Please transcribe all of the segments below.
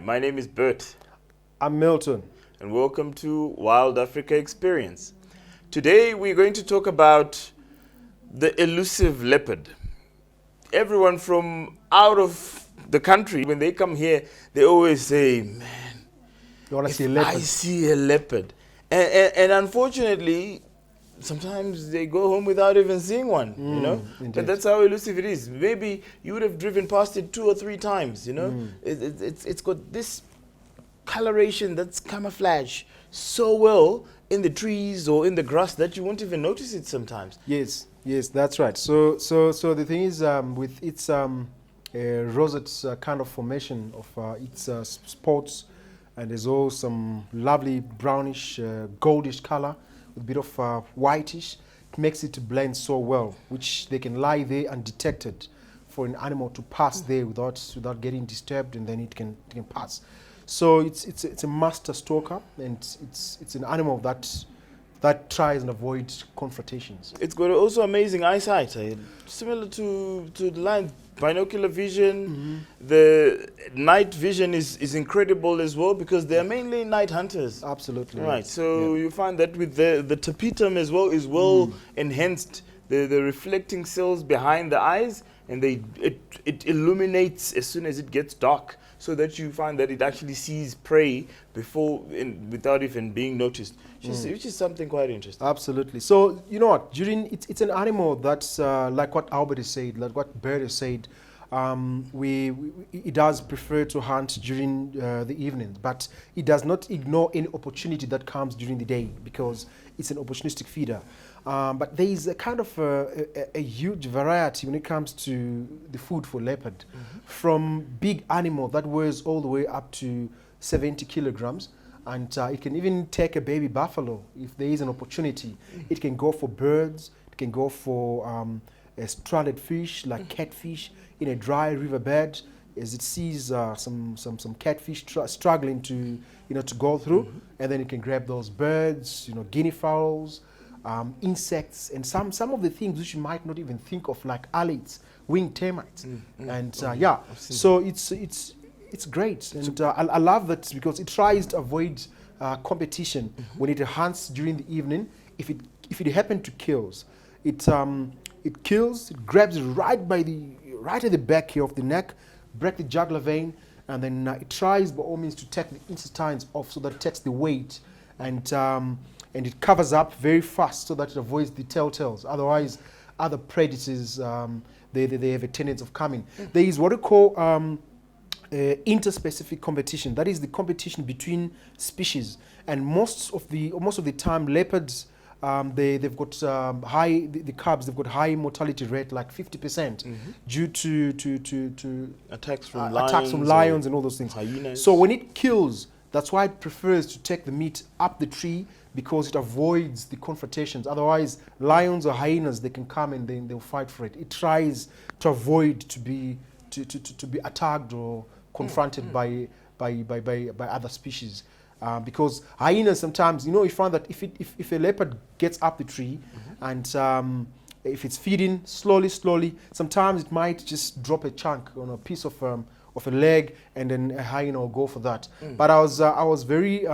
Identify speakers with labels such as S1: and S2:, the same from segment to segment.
S1: My name is Bert.
S2: I'm Milton.
S1: And welcome to Wild Africa Experience. Today we're going to talk about the elusive leopard. Everyone from out of the country, when they come here, they always say, man,
S2: You want to see a leopard?
S1: I see a leopard. And unfortunately, sometimes they go home without even seeing one, you know.
S2: Indeed.
S1: But that's how elusive it is. Maybe you would have driven past it 2 or 3 times, you know. It's got this coloration that's camouflage so well in the trees or in the grass that you won't even notice it sometimes.
S2: Yes, that's right. So the thing is, with its rosette kind of formation of its spots, and there's also some lovely brownish, goldish color with a bit of whitish. It makes it to blend so well, which they can lie there undetected for an animal to pass there without getting disturbed, and then it can pass. So it's a master stalker, and it's an animal that tries and avoids confrontations.
S1: It's got also amazing eyesight, similar to the lion. Binocular vision, the night vision is incredible as well, because they are mainly night hunters.
S2: Absolutely.
S1: Right, so you find that with the tapetum as well is well enhanced. The reflecting cells behind the eyes, and it illuminates as soon as it gets dark, so that you find that it actually sees prey without even being noticed, which is something quite interesting.
S2: Absolutely. So you know what? It's an animal that's like what Albert has said, like what Bert has said. It does prefer to hunt during the evening, but it does not ignore any opportunity that comes during the day, because it's an opportunistic feeder. But there is a kind of a huge variety when it comes to the food for leopard, from big animal that weighs all the way up to 70 kilograms. And it can even take a baby buffalo if there is an opportunity. It can go for birds. It can go for a stranded fish like catfish in a dry riverbed, as it sees some catfish struggling to go through, and then it can grab those birds, guinea fowls, insects, and some of the things which you might not even think of, like alates, winged termites, and so it's great, and I love that, because it tries to avoid competition when it hunts during the evening. If it happens to kills, it kills, it grabs it right at the back here of the neck, break the jugular vein, and then it tries by all means to take the intestines off, so that it takes the weight, and it covers up very fast so that it avoids the telltales. Otherwise, other predators they have a tendency of coming. There is what we call interspecific competition. That is the competition between species, and most of the time leopards, they've got the cubs, they've got high mortality rate, like 50%, due to
S1: attacks from
S2: lions and all those things.
S1: Hyenas.
S2: So when it kills, that's why it prefers to take the meat up the tree, because it avoids the confrontations. Otherwise, lions or hyenas, they can come and they'll fight for it. It tries to avoid to be attacked or confronted by other species. Because hyenas sometimes, you find that if a leopard gets up the tree, and if it's feeding slowly, sometimes it might just drop a chunk on a piece of a leg, and then a hyena will go for that. But I was very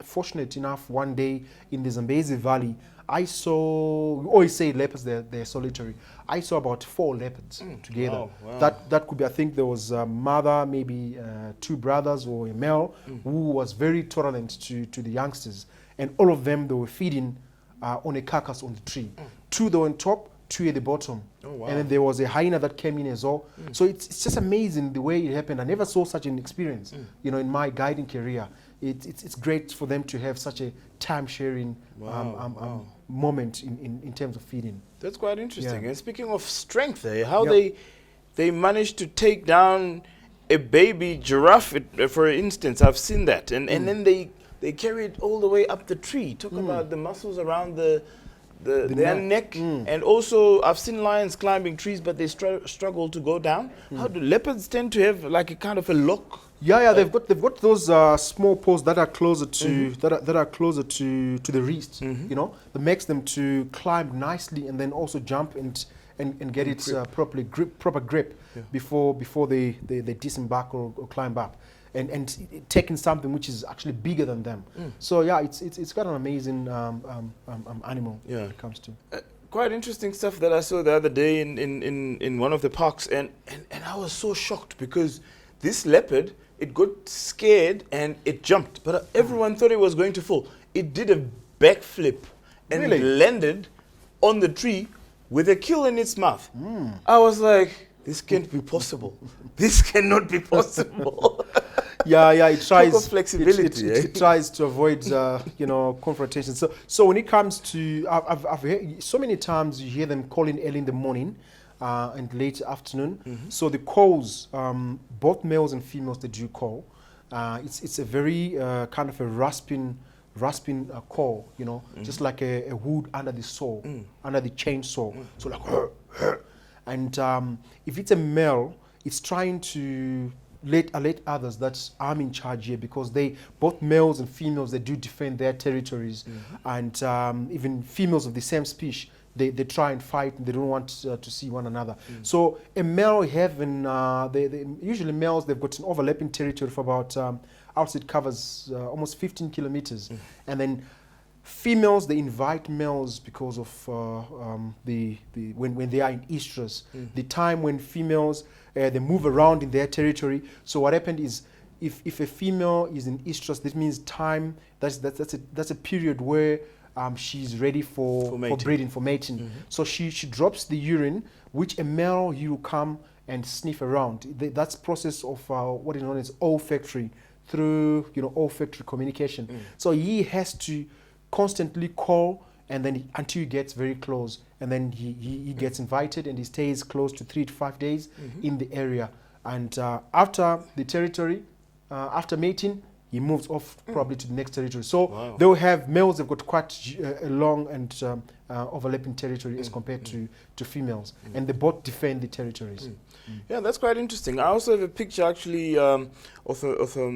S2: fortunate enough one day in the Zambezi Valley. I saw, we always say leopards, they're solitary. I saw about 4 leopards together.
S1: Oh, wow.
S2: That could be, I think there was a mother, maybe 2 brothers, or a male who was very tolerant to the youngsters. And all of them, they were feeding on a carcass on the tree. 2 they were on top, 2 at the bottom.
S1: Oh, wow.
S2: And then there was a hyena that came in as well. So it's just amazing the way it happened. I never saw such an experience, in my guiding career. It's great for them to have such a time-sharing moment in terms of feeding.
S1: That's quite interesting.
S2: Yeah.
S1: And speaking of strength, how they managed to take down a baby giraffe, for instance. I've seen that, and then they carry it all the way up the tree. Talk about the muscles around their neck. And also I've seen lions climbing trees, but they struggle to go down. How do leopards tend to have like a kind of a lock?
S2: They've got those small paws that are closer to that are closer to the wrist. That makes them to climb nicely, and then also jump and get it proper grip before they disembark or climb up. and taking something which is actually bigger than them. So yeah, it's got an amazing animal when it comes to.
S1: Quite interesting stuff that I saw the other day in one of the parks, and I was so shocked because this leopard, it got scared and it jumped, but everyone thought it was going to fall. It did a backflip and
S2: Really?
S1: landed on the tree with a kill in its mouth. I was like, this can't be possible. This cannot be possible.
S2: Yeah, it tries.
S1: Talk of flexibility,
S2: It tries to avoid, confrontation. So when it comes to, I've heard so many times you hear them calling early in the morning and late afternoon. So the calls, both males and females, they do call. It's a very kind of a rasping call, just like a wood under the saw, under the chainsaw. So like, and if it's a male, it's trying to alert others that I'm in charge here, because both males and females, they do defend their territories, and even females of the same species, they try and fight, and they don't want to see one another. So a male having, usually males, they've got an overlapping territory for about, outside covers almost 15 kilometers, and then females, they invite males because of when they are in estrus, the time when females they move around in their territory. So what happened is, if a female is in estrus, this means time. That's a period where she's ready for breeding, for mating. So she drops the urine, which a male, he will come and sniff around. That's process of what is known as olfactory, through olfactory communication. So he has to constantly call, and then until he gets very close, and then he gets invited, and he stays close to 3 to 5 days in the area. And after the territory, after mating, he moves off probably to the next territory. So they'll have males, they've got quite a long and overlapping territory as compared to females, and they both defend the territories.
S1: Yeah, that's quite interesting. I also have a picture actually of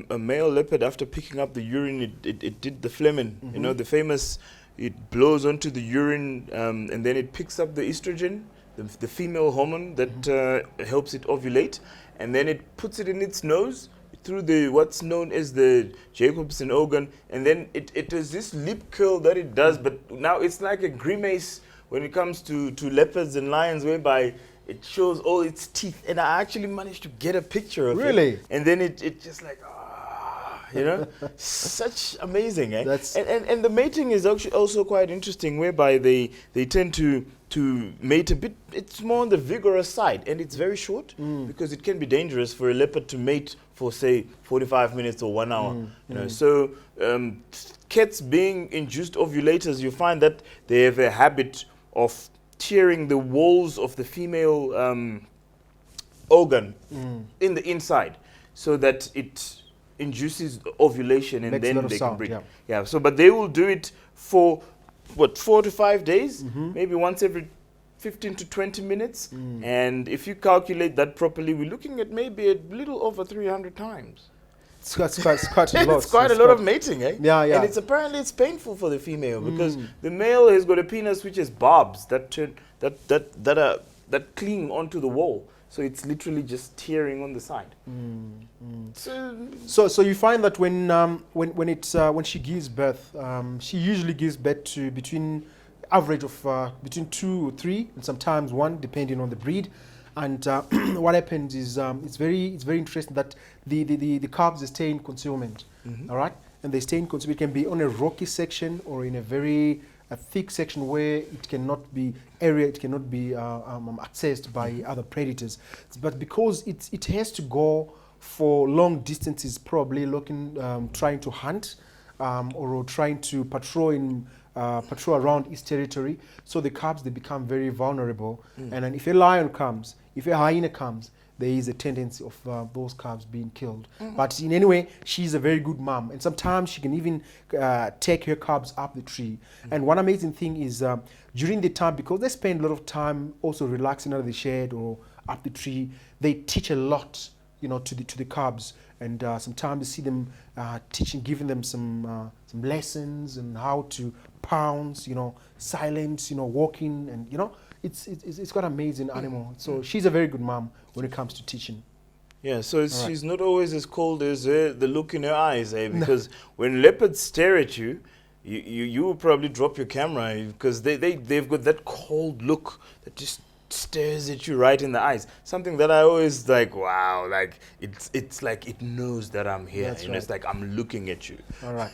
S1: a male leopard. After picking up the urine, it did the phlegm, the famous, it blows onto the urine, and then it picks up the estrogen, the female hormone that helps it ovulate, and then it puts it in its nose through what's known as the Jacobson organ, and then it has this lip curl that it does, but now it's like a grimace when it comes to leopards and lions, whereby it shows all its teeth, and I actually managed to get a picture of it.
S2: Really?
S1: And then it just like, such amazing, eh? And the mating is actually also quite interesting, whereby they tend to mate a bit. It's more on the vigorous side, and it's very short, because it can be dangerous for a leopard to mate for, say, 45 minutes or 1 hour. So cats being induced ovulators, you find that they have a habit of tearing the walls of the female organ in the inside, so that it induces ovulation, and then they can breed. Yeah. So, but they will do it for 4 to 5 days, maybe once every 15 to 20 minutes. And if you calculate that properly, we're looking at maybe a little over 300 times.
S2: It's quite a lot.
S1: It's quite a lot of mating, eh?
S2: Yeah.
S1: And it's painful for the female, because the male has got a penis which has barbs that cling onto the wall. So it's literally just tearing on the side.
S2: So you find that when she gives birth, she usually gives birth to between 2 or 3, and sometimes 1, depending on the breed. And what happens is it's very interesting that the calves, they stay in concealment, all right, and they stay in concealment. It can be on a rocky section or in a very thick section where it cannot be accessed by other predators. But because it has to go for long distances, probably trying to hunt or trying to patrol around its territory, so the calves, they become very vulnerable. And then if a lion comes, if a hyena comes, there is a tendency of those calves being killed. But in any way, she's a very good mom, and sometimes she can even take her calves up the tree. And one amazing thing is during the time, because they spend a lot of time also relaxing under the shade or up the tree, they teach a lot, to the calves. And sometimes you see them giving them some lessons on how to pounce, silence, walking, and it's quite an amazing animal. So she's a very good mom when it comes to teaching.
S1: Yeah, so
S2: All right.
S1: she's not always as cold as the look in her eyes, eh? Because when leopards stare at you, you will probably drop your camera because they've got that cold look that just stares at you right in the eyes. Something that I always like, wow, like it's like it knows that I'm here.
S2: That's
S1: You know, it's
S2: right.
S1: like I'm looking at you.
S2: All right.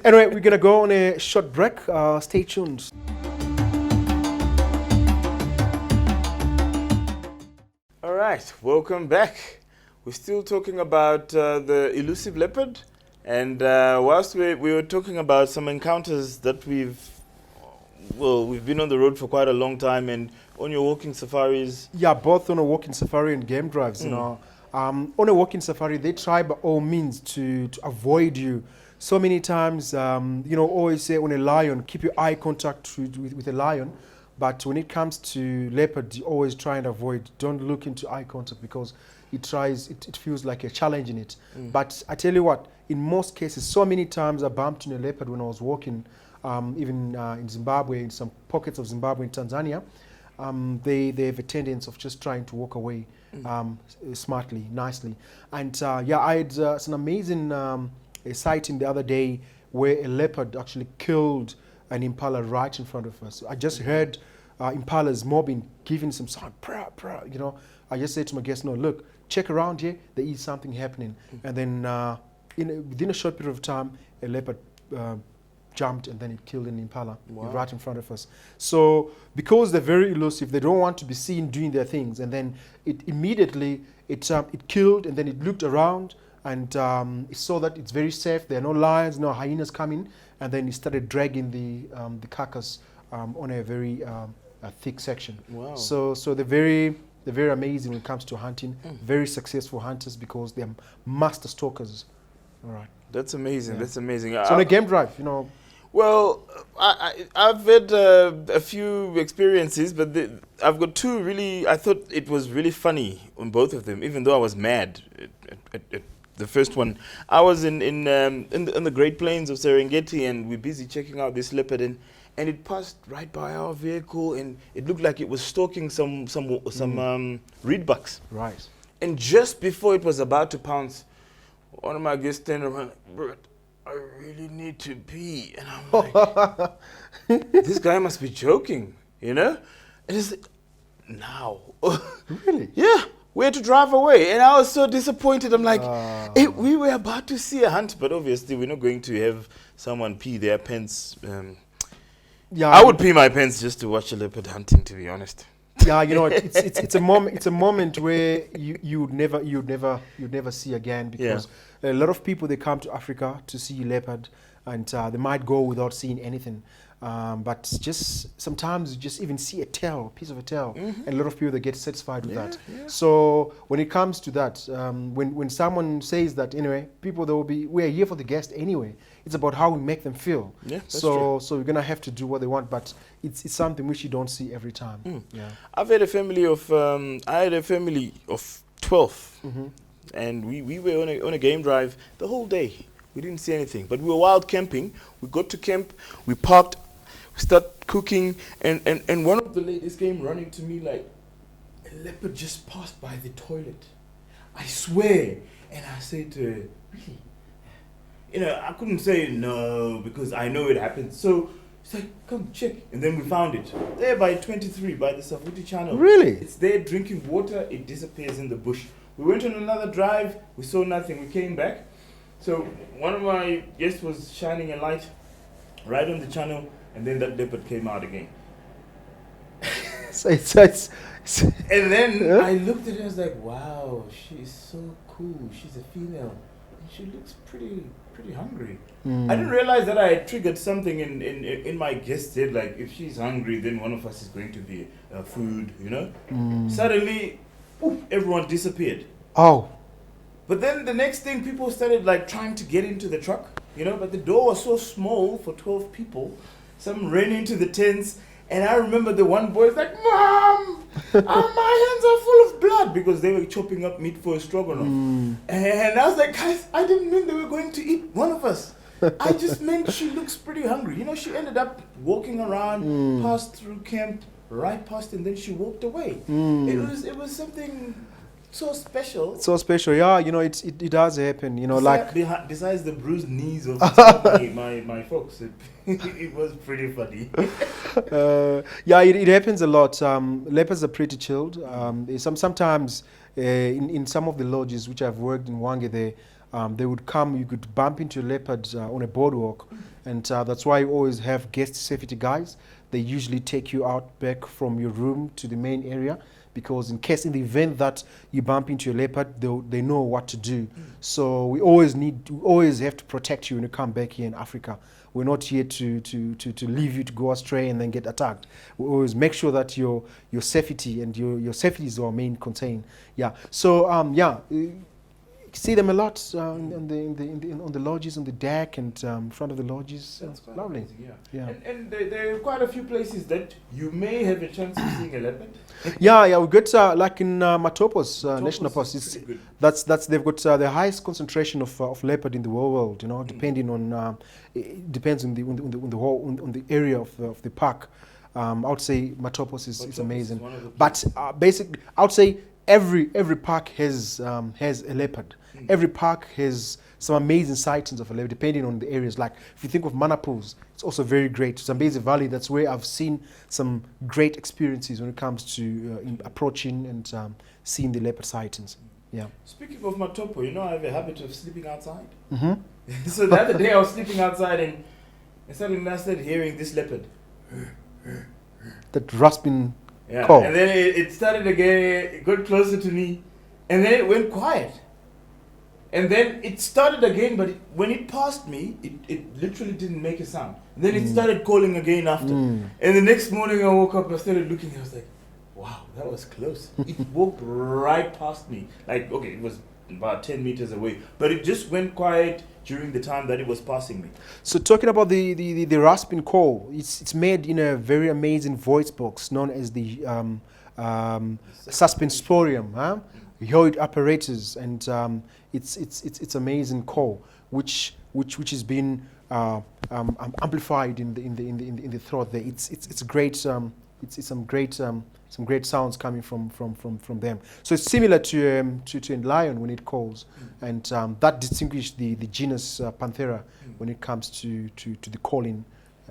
S2: Anyway, we're gonna go on a short break. Stay tuned.
S1: All right, welcome back. We're still talking about the elusive leopard, and whilst we were talking about some encounters that we've been on the road for quite a long time, and on your walking safaris.
S2: Yeah, both on a walking safari and game drives. You know, on a walking safari, they try by all means to avoid you. So many times, you know, always say on a lion, keep your eye contact with a lion. But when it comes to leopard, you always try and avoid. Don't look into eye contact because it feels like a challenge in it. But I tell you what, in most cases, so many times I bumped into a leopard when I was walking, even in Zimbabwe, in some pockets of Zimbabwe and Tanzania. They have a tendency of just trying to walk away smartly, nicely. And yeah, I had an amazing a sighting the other day where a leopard actually killed an impala right in front of us. I just heard impalas mobbing, giving some sound, prah, prah, you know. I just said to my guests, no, look, check around here, there is something happening. And then within a short period of time, a leopard jumped and then it killed an impala right in front of us. So because they're very elusive, they don't want to be seen doing their things. And then it immediately, it killed and then it looked around and it saw that it's very safe. There are no lions, no hyenas coming. And then it started dragging the carcass on a very thick section.
S1: Wow.
S2: So they're very amazing when it comes to hunting. Very successful hunters because they're master stalkers. All right.
S1: That's amazing.
S2: Yeah.
S1: That's amazing.
S2: So on a game drive, you know.
S1: Well, I've had a few experiences, but I've got two really. I thought it was really funny on both of them, even though I was mad at the first one. I was in the Great Plains of Serengeti, and we're busy checking out this leopard, and it passed right by our vehicle, and it looked like it was stalking some reedbucks.
S2: Right.
S1: And just before it was about to pounce, one of my guests turned around, "Bro, I really need to pee." And I'm like, this guy must be joking, you know? And it's like, now.
S2: Really?
S1: Yeah, we had to drive away. And I was so disappointed. I'm like, hey, we were about to see a hunt, but obviously we're not going to have someone pee their pants.
S2: Yeah.
S1: I would pee my pants just to watch a leopard hunting, to be honest.
S2: Yeah, you know, it's a moment. It's a moment where you'd never see again because a lot of people they come to Africa to see leopard, and they might go without seeing anything. But just sometimes you just even see a piece of a tail, and a lot of people they get satisfied with that.
S1: Yeah.
S2: So when it comes to that, when someone says that, anyway, people we are here for the guest anyway. It's about how we make them feel.
S1: Yeah, that's
S2: so we're gonna have to do what they want, but it's something which you don't see every time. Yeah.
S1: I've had a family of I had a family of 12, and we were on a game drive the whole day. We didn't see anything, but we were wild camping. We got to camp, we parked, we started cooking, and one of the ladies came running to me like, a leopard just passed by the toilet. I swear. And I said to her, really? You know, I couldn't say no because I know it happened. So it's like, come check. And then we found it. There by 23, by the Savuti channel.
S2: Really?
S1: It's there drinking water. It disappears in the bush. We went on another drive. We saw nothing. We came back. So one of my guests was shining a light right on the channel. And then that leopard came out again.
S2: So it's
S1: And then I looked at her and was like, wow, she's so cool. She's a female. And she looks pretty hungry. I didn't realize that I had triggered something in my guest's head. Like, if she's hungry, then one of us is going to be food, you know? Suddenly, everyone disappeared.
S2: Oh.
S1: But then the next thing, people started like trying to get into the truck, you know? But the door was so small for 12 people. Some ran into the tents. And I remember the one boy was like, "Mom, my hands are full of blood," because they were chopping up meat for a stroganoff. And I was like, guys, I didn't mean they were going to eat one of us. I just meant she looks pretty hungry. You know, she ended up walking around, passed through camp, right past, and then she walked away. It was something So special.
S2: So special, yeah. You know, it does happen. You know, like
S1: Besides the bruised knees of my folks, it was pretty funny.
S2: yeah, it happens a lot. Leopards are pretty chilled. Sometimes in some of the lodges which I've worked in Wange, they would come. You could bump into a leopard on a boardwalk, and that's why you always have guest safety guys. They usually take you out back from your room to the main area, because in the event that you bump into a leopard, they know what to do. So we always have to protect you when you come back here in Africa. We're not here to leave you to go astray and then get attacked. We always make sure that your safety and your safety is our main concern. Yeah. So see them a lot on the lodges, on the deck, and in front of the lodges.
S1: That's quite
S2: lovely.
S1: amazing,
S2: Yeah.
S1: And there are quite a few places that you may have a chance of seeing a leopard.
S2: Yeah, we got like in Matopos National
S1: Matopos
S2: Park.
S1: is pretty good.
S2: That's they've got the highest concentration of leopard in the world. You know, depending on it depends on the area of the park. I would say Matopos is
S1: Matopos
S2: amazing.
S1: is one of the
S2: But basically, I would say every park has a leopard. Every park has some amazing sightings of a leopard, depending on the areas. Like if you think of Manapus, it's also very great. Zambezi Valley, that's where I've seen some great experiences when it comes to approaching and seeing the leopard sightings. Yeah.
S1: Speaking of Matopo, you know I have a habit of sleeping outside.
S2: Mm-hmm.
S1: So the other day I was sleeping outside and suddenly I started hearing this leopard.
S2: That rasping
S1: Yeah.
S2: call.
S1: And then it started again, it got closer to me, and then it went quiet. And then it started again, but when it passed me, it literally didn't make a sound. And then it started calling again after. And the next morning I woke up, I started looking, I was like, wow, that was close. It walked right past me. Like, okay, it was about 10 meters away, but it just went quiet during the time that it was passing me.
S2: So talking about the rasping call, it's made in a very amazing voice box known as the suspensorium, hyoid apparatus, and it's amazing call which has been amplified in the throat there. It's great. It's some great sounds coming from them. So it's similar to a lion when it calls, and that distinguishes the genus Panthera when it comes to the calling.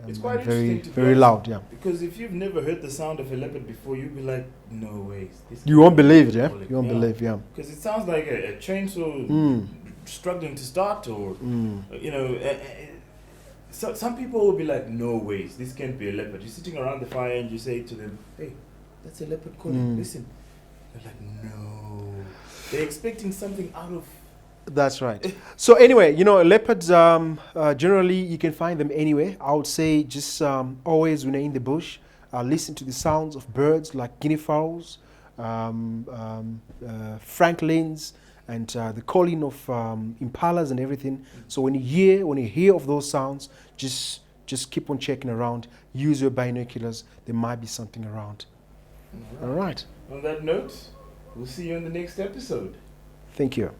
S1: It's quite
S2: very
S1: interesting to be
S2: very
S1: honest,
S2: loud, yeah.
S1: Because if you've never heard the sound of a leopard before, you'll be like, no way.
S2: You won't believe it, yeah. You won't believe, yeah.
S1: Because it sounds like a chainsaw struggling to start, or you know. So some people will be like, no ways, this can't be a leopard. You're sitting around the fire and you say to them, hey, that's a leopard calling, listen. They're like, no. They're expecting something out of...
S2: That's right. So anyway, you know, leopards, generally you can find them anywhere. I would say just always when you're in the bush, listen to the sounds of birds like guinea fowls, francolins, and the calling of impalas and everything. So when you hear of those sounds, just keep on checking around. Use your binoculars. There might be something around. All right.
S1: On that note, we'll see you in the next episode.
S2: Thank you.